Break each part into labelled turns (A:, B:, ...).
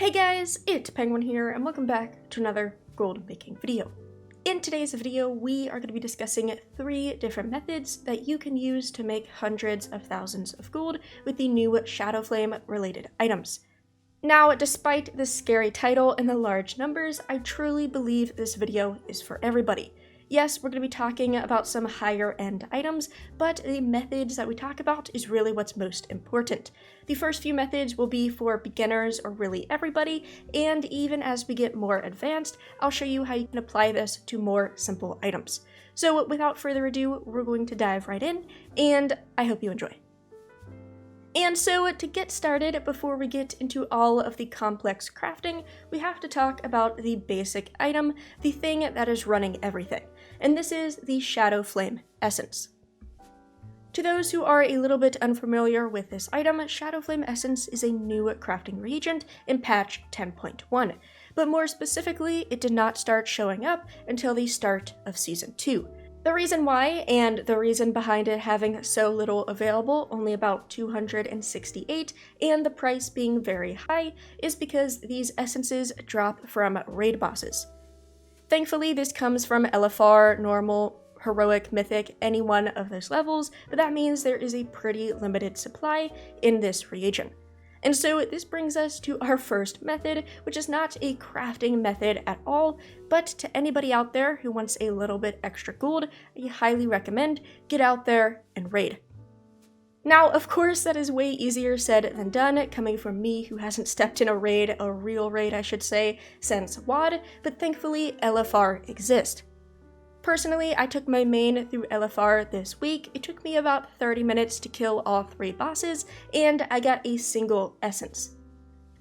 A: Hey guys, it's Penguin here, and welcome back to another gold making video. In today's video, we are going to be discussing 3 different methods that you can use to make hundreds of thousands of gold with the new Shadowflame related items. Now, despite the scary title and the large numbers, I truly believe this video is for everybody. Yes, we're going to be talking about some higher end items, but the methods that we talk about is really what's most important. The first few methods will be for beginners or really everybody, and even as we get more advanced, I'll show you how you can apply this to more simple items. So without further ado, we're going to dive right in, and I hope you enjoy. And so to get started, before we get into all of the complex crafting, we have to talk about the basic item, the thing that is running everything. And this is the Shadowflame Essence. To those who are a little bit unfamiliar with this item, Shadowflame Essence is a new crafting reagent in patch 10.1. But more specifically, it did not start showing up until the start of Season 2. The reason why, and the reason behind it having so little available, only about 268, and the price being very high, is because these essences drop from raid bosses. Thankfully, this comes from LFR, normal, heroic, mythic, any one of those levels, but that means there is a pretty limited supply in this reagent. And so this brings us to our first method, which is not a crafting method at all, but to anybody out there who wants a little bit extra gold, I highly recommend get out there and raid. Now, of course, that is way easier said than done, coming from me who hasn't stepped in a real raid I should say, since WoW, but thankfully LFR exists. Personally, I took my main through LFR this week. It took me about 30 minutes to kill all 3 bosses, and I got a single essence.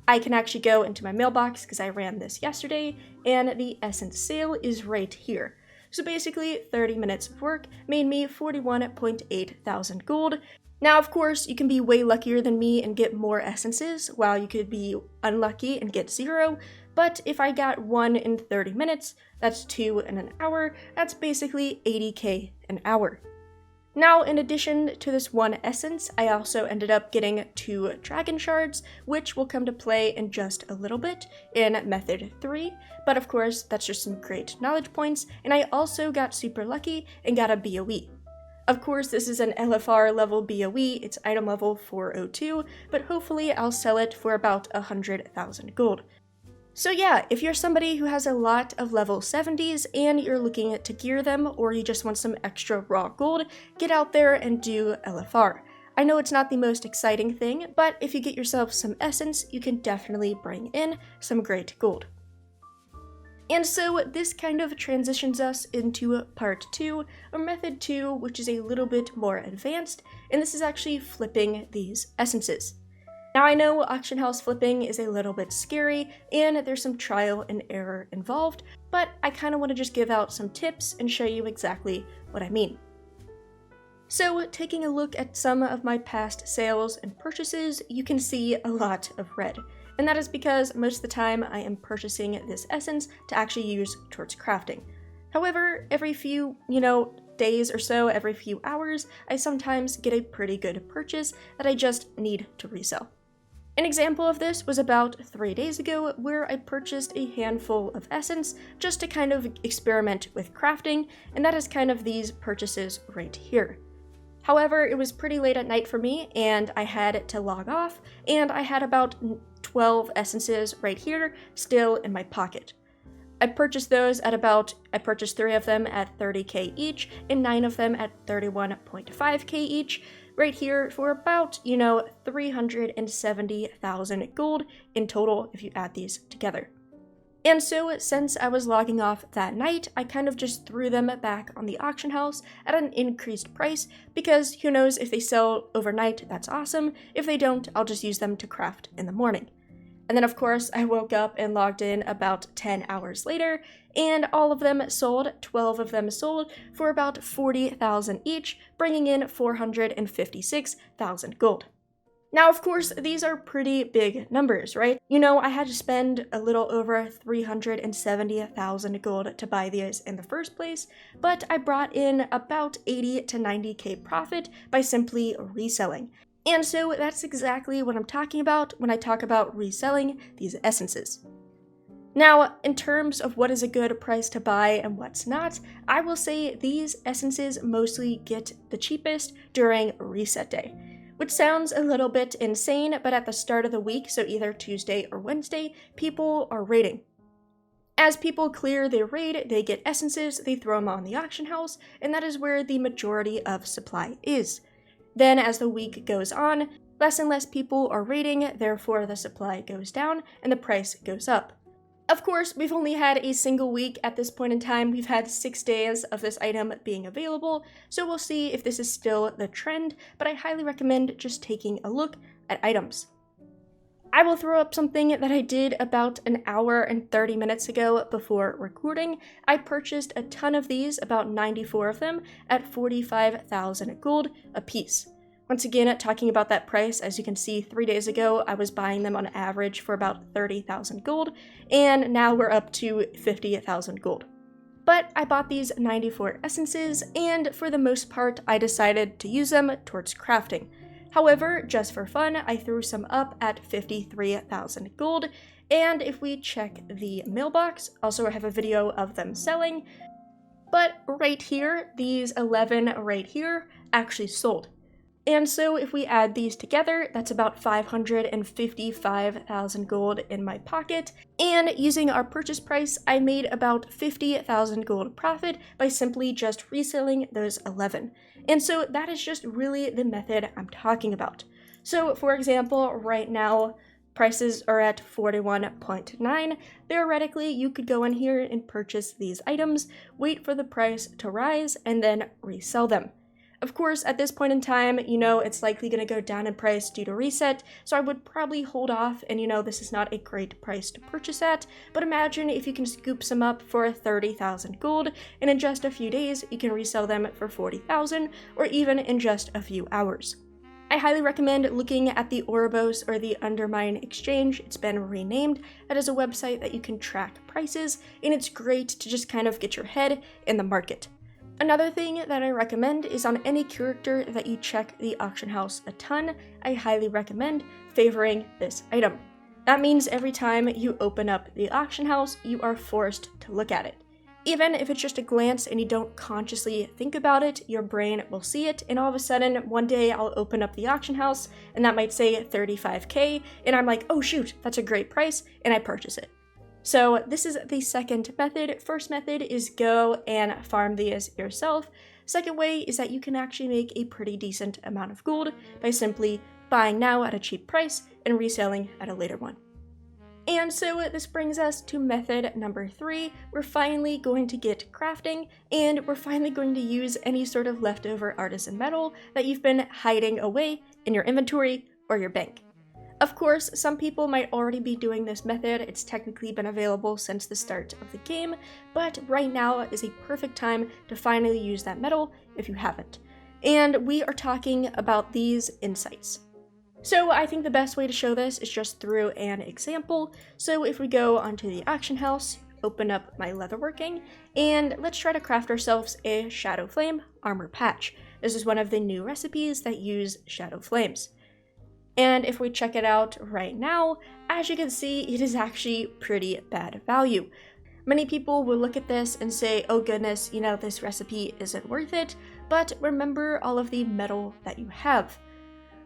A: I can actually go into my mailbox because I ran this yesterday, and the essence sale is right here. So basically, 30 minutes of work made me 41.8 thousand gold. Now, of course, you can be way luckier than me and get more essences, while you could be unlucky and get 0, but if I got 1 in 30 minutes, that's 2 in an hour, that's basically 80k an hour. Now, in addition to this 1 essence, I also ended up getting 2 dragon shards, which will come to play in just a little bit in method 3, but of course, that's just some great knowledge points, and I also got super lucky and got a BOE. Of course, this is an LFR level BOE, it's item level 402, but hopefully I'll sell it for about 100,000 gold. So yeah, if you're somebody who has a lot of level 70s and you're looking to gear them, or you just want some extra raw gold, get out there and do LFR. I know it's not the most exciting thing, but if you get yourself some essence, you can definitely bring in some great gold. And so this kind of transitions us into part 2, or method 2, which is a little bit more advanced, and this is actually flipping these essences. Now I know auction house flipping is a little bit scary, and there's some trial and error involved, but I kind of want to just give out some tips and show you exactly what I mean. So taking a look at some of my past sales and purchases, you can see a lot of red. And that is because most of the time I am purchasing this essence to actually use towards crafting. However, every few, days or so, every few hours, I sometimes get a pretty good purchase that I just need to resell. An example of this was about 3 days ago, where I purchased a handful of essence just to kind of experiment with crafting, and that is kind of these purchases right here. However, it was pretty late at night for me, and I had to log off, and I had about 12 essences right here still in my pocket. I purchased 3 of them at 30k each, and 9 of them at 31.5k each, right here for about, 370,000 gold in total if you add these together. And so, since I was logging off that night, I kind of just threw them back on the auction house at an increased price, because who knows, if they sell overnight, that's awesome. If they don't, I'll just use them to craft in the morning. And then of course, I woke up and logged in about 10 hours later, and all of them sold, 12 of them sold, for about 40,000 each, bringing in 456,000 gold. Now, of course, these are pretty big numbers, right? I had to spend a little over 370,000 gold to buy these in the first place, but I brought in about 80 to 90k profit by simply reselling. And so that's exactly what I'm talking about when I talk about reselling these essences. Now, in terms of what is a good price to buy and what's not, I will say these essences mostly get the cheapest during reset day, which sounds a little bit insane, but at the start of the week, so either Tuesday or Wednesday, people are raiding. As people clear their raid, they get essences, they throw them on the auction house, and that is where the majority of supply is. Then as the week goes on, less and less people are raiding, therefore the supply goes down and the price goes up. Of course, we've only had a single week at this point in time. We've had 6 days of this item being available, so we'll see if this is still the trend, but I highly recommend just taking a look at items. I will throw up something that I did about an hour and 30 minutes ago before recording. I purchased a ton of these, about 94 of them, at 45,000 gold a piece. Once again, talking about that price, as you can see, 3 days ago, I was buying them on average for about 30,000 gold, and now we're up to 50,000 gold. But I bought these 94 essences, and for the most part, I decided to use them towards crafting. However, just for fun, I threw some up at 53,000 gold, and if we check the mailbox, also I have a video of them selling, but right here, these 11 right here actually sold. And so if we add these together, that's about 555,000 gold in my pocket, and using our purchase price, I made about 50,000 gold profit by simply just reselling those 11. And so that is just really the method I'm talking about. So for example, right now, prices are at 41.9. Theoretically, you could go in here and purchase these items, wait for the price to rise, and then resell them. Of course, at this point in time, it's likely going to go down in price due to reset, so I would probably hold off, and this is not a great price to purchase at, but imagine if you can scoop some up for 30,000 gold, and in just a few days, you can resell them for 40,000, or even in just a few hours. I highly recommend looking at the Ouroboros or the Undermine Exchange. It's been renamed. That is a website that you can track prices, and it's great to just kind of get your head in the market. Another thing that I recommend is on any character that you check the auction house a ton, I highly recommend favoring this item. That means every time you open up the auction house, you are forced to look at it. Even if it's just a glance and you don't consciously think about it, your brain will see it, and all of a sudden, one day I'll open up the auction house, and that might say 35k, and I'm like, oh shoot, that's a great price, and I purchase it. So this is the second method. First method is go and farm these yourself. Second way is that you can actually make a pretty decent amount of gold by simply buying now at a cheap price and reselling at a later one. And so this brings us to method number 3. We're finally going to get crafting, and we're finally going to use any sort of leftover artisan metal that you've been hiding away in your inventory or your bank. Of course, some people might already be doing this method. It's technically been available since the start of the game, but right now is a perfect time to finally use that metal if you haven't. And we are talking about these insights. So I think the best way to show this is just through an example. So if we go onto the auction house, open up my leatherworking, and let's try to craft ourselves a Shadowflame armor patch. This is one of the new recipes that use Shadow Flames. And if we check it out right now, as you can see, it is actually pretty bad value. Many people will look at this and say, oh goodness, this recipe isn't worth it, but remember all of the metal that you have.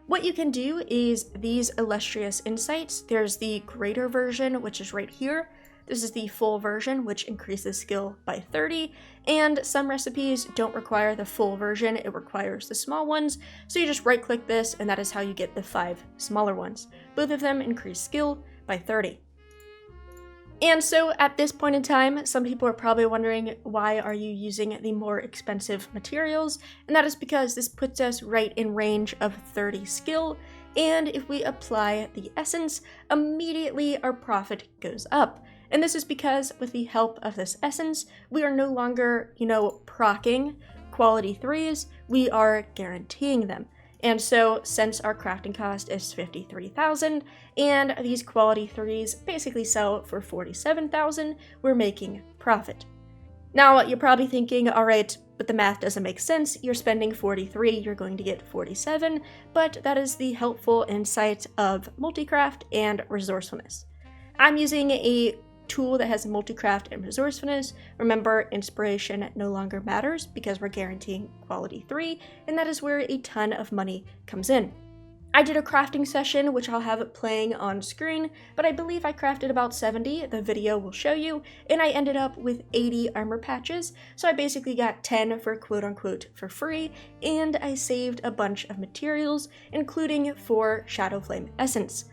A: What you can do is these illustrious insights. There's the greater version, which is right here. This is the full version, which increases skill by 30, and some recipes don't require the full version, it requires the small ones, so you just right-click this, and that is how you get the 5 smaller ones. Both of them increase skill by 30. And so at this point in time, some people are probably wondering, why are you using the more expensive materials? And that is because this puts us right in range of 30 skill, and if we apply the essence, immediately our profit goes up. And this is because with the help of this essence, we are no longer, procking quality 3s, we are guaranteeing them. And so since our crafting cost is 53,000 and these quality 3s basically sell for 47,000, we're making profit. Now you're probably thinking, all right, But the math doesn't make sense. You're spending 43, you're going to get 47, but that is the helpful insight of multicraft and resourcefulness. I'm using a tool that has multicraft and resourcefulness. Remember, inspiration no longer matters because we're guaranteeing quality 3, and that is where a ton of money comes in. I did a crafting session, which I'll have playing on screen, but I believe I crafted about 70, the video will show you, and I ended up with 80 armor patches, so I basically got 10 for quote-unquote for free, and I saved a bunch of materials, including 4 Shadowflame Essence.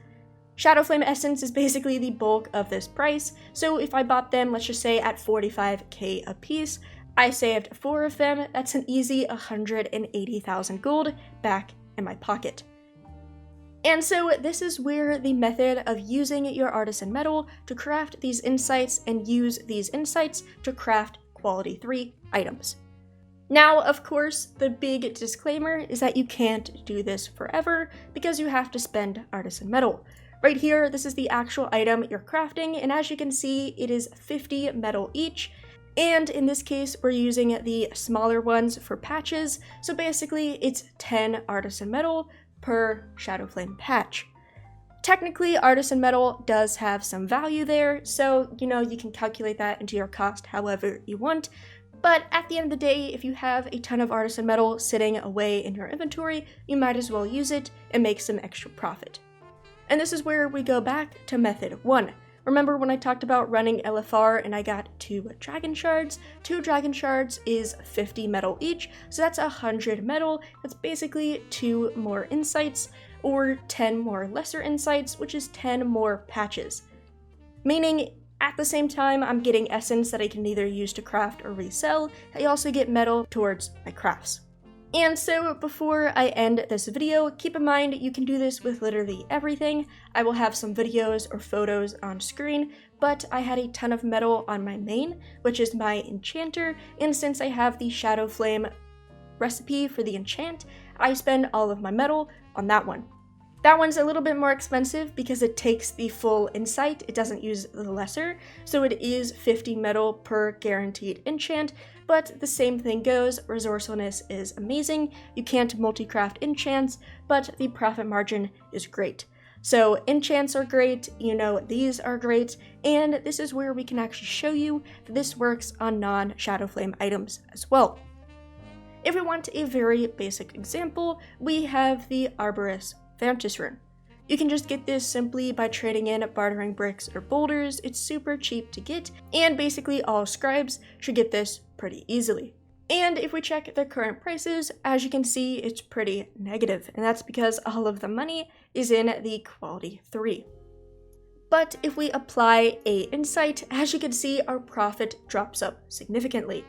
A: Shadowflame Essence is basically the bulk of this price, so if I bought them, let's just say at 45k a piece, I saved 4 of them, that's an easy 180,000 gold back in my pocket. And so this is where the method of using your artisan metal to craft these insights and use these insights to craft quality 3 items. Now, of course, the big disclaimer is that you can't do this forever because you have to spend artisan metal. Right here, this is the actual item you're crafting, and as you can see, it is 50 metal each. And in this case, we're using the smaller ones for patches, so basically it's 10 artisan metal per Shadowflame patch. Technically, artisan metal does have some value there, so you can calculate that into your cost however you want, but at the end of the day, if you have a ton of artisan metal sitting away in your inventory, you might as well use it and make some extra profit. And this is where we go back to method 1. Remember when I talked about running LFR and I got 2 dragon shards? 2 dragon shards is 50 metal each, so that's 100 metal. That's basically 2 more insights, or 10 more lesser insights, which is 10 more patches. Meaning, at the same time, I'm getting essence that I can either use to craft or resell. I also get metal towards my crafts. And so before I end this video, keep in mind you can do this with literally everything. I will have some videos or photos on screen, but I had a ton of metal on my main, which is my enchanter, and since I have the Shadowflame recipe for the enchant, I spend all of my metal on that one. That one's a little bit more expensive because it takes the full insight, it doesn't use the lesser, so it is 50 metal per guaranteed enchant, but the same thing goes, resourcefulness is amazing, you can't multi-craft enchants, but the profit margin is great. So enchants are great, these are great, and this is where we can actually show you that this works on non-Shadowflame items as well. If we want a very basic example, we have the Arborist Vantis rune. You can just get this simply by trading in bartering bricks or boulders. It's super cheap to get, and basically all scribes should get this pretty easily. And if we check the current prices, as you can see, it's pretty negative, and that's because all of the money is in the quality 3. But if we apply a insight, as you can see, our profit drops up significantly.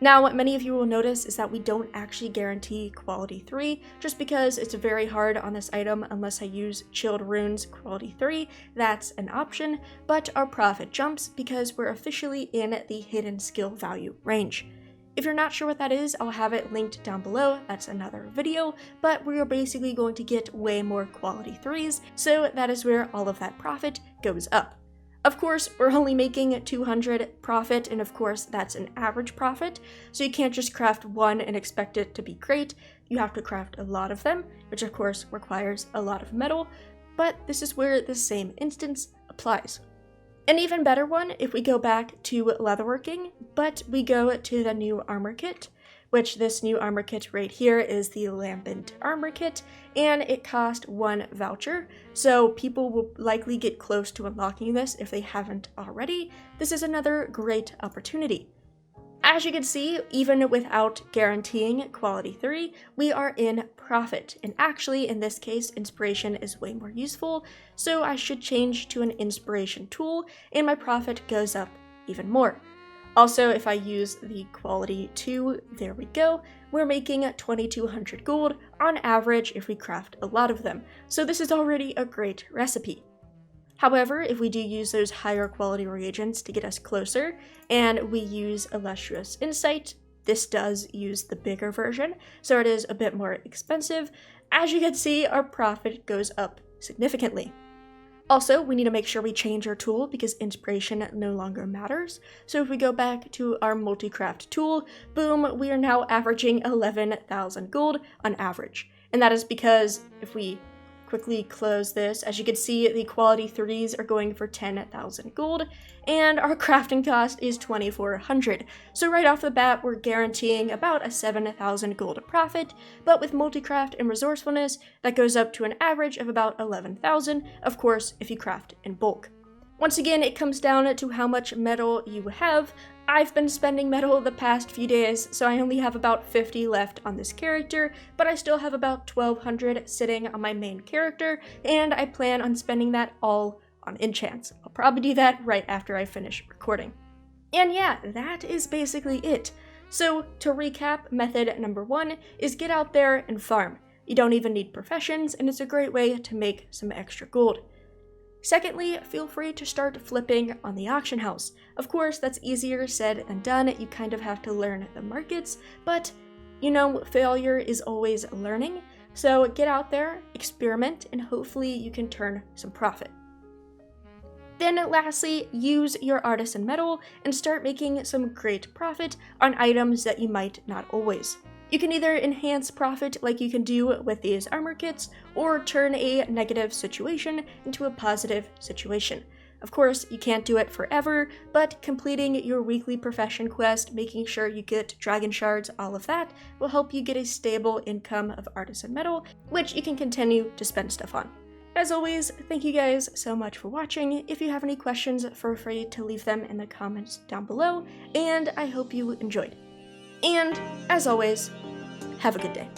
A: Now, what many of you will notice is that we don't actually guarantee quality 3, just because it's very hard on this item unless I use chilled runes quality 3, that's an option, but our profit jumps because we're officially in the hidden skill value range. If you're not sure what that is, I'll have it linked down below, that's another video, but we are basically going to get way more quality 3s, so that is where all of that profit goes up. Of course, we're only making 200 profit, and of course that's an average profit, so you can't just craft one and expect it to be great. You have to craft a lot of them, which of course requires a lot of metal, but this is where the same instance applies. An even better one if we go back to leatherworking, but we go to the new armor kit, which this new armor kit right here is the Lambent armor kit, and it cost 1 voucher, so people will likely get close to unlocking this if they haven't already. This is another great opportunity. As you can see, even without guaranteeing quality 3, we are in profit, and actually in this case inspiration is way more useful, so I should change to an inspiration tool and my profit goes up even more. Also, if I use the quality 2, there we go, we're making 2200 gold on average if we craft a lot of them, so this is already a great recipe. However, if we do use those higher quality reagents to get us closer, and we use Illustrious Insight, this does use the bigger version, so it is a bit more expensive. As you can see, our profit goes up significantly. Also, we need to make sure we change our tool because inspiration no longer matters. So if we go back to our multi-craft tool, boom, we are now averaging 11,000 gold on average. And that is because if we quickly close this, as you can see, the quality 3s are going for 10,000 gold, and our crafting cost is 2,400. So right off the bat, we're guaranteeing about a 7,000 gold profit, but with multi-craft and resourcefulness, that goes up to an average of about 11,000, of course, if you craft in bulk. Once again, it comes down to how much metal you have. I've been spending metal the past few days, so I only have about 50 left on this character, but I still have about 1,200 sitting on my main character, and I plan on spending that all on enchants. I'll probably do that right after I finish recording. And yeah, that is basically it. So to recap, method number 1 is get out there and farm. You don't even need professions, and it's a great way to make some extra gold. Secondly, feel free to start flipping on the auction house. Of course, that's easier said than done. You kind of have to learn the markets, but you know, failure is always learning. So get out there, experiment, and hopefully you can turn some profit. Then lastly, use your artisan metal and start making some great profit on items that you might not always. You can either enhance profit like you can do with these armor kits, or turn a negative situation into a positive situation. Of course, you can't do it forever, but completing your weekly profession quest, making sure you get dragon shards, all of that, will help you get a stable income of artisan metal, which you can continue to spend stuff on. As always, thank you guys so much for watching. If you have any questions, feel free to leave them in the comments down below, and I hope you enjoyed. And, as always, have a good day.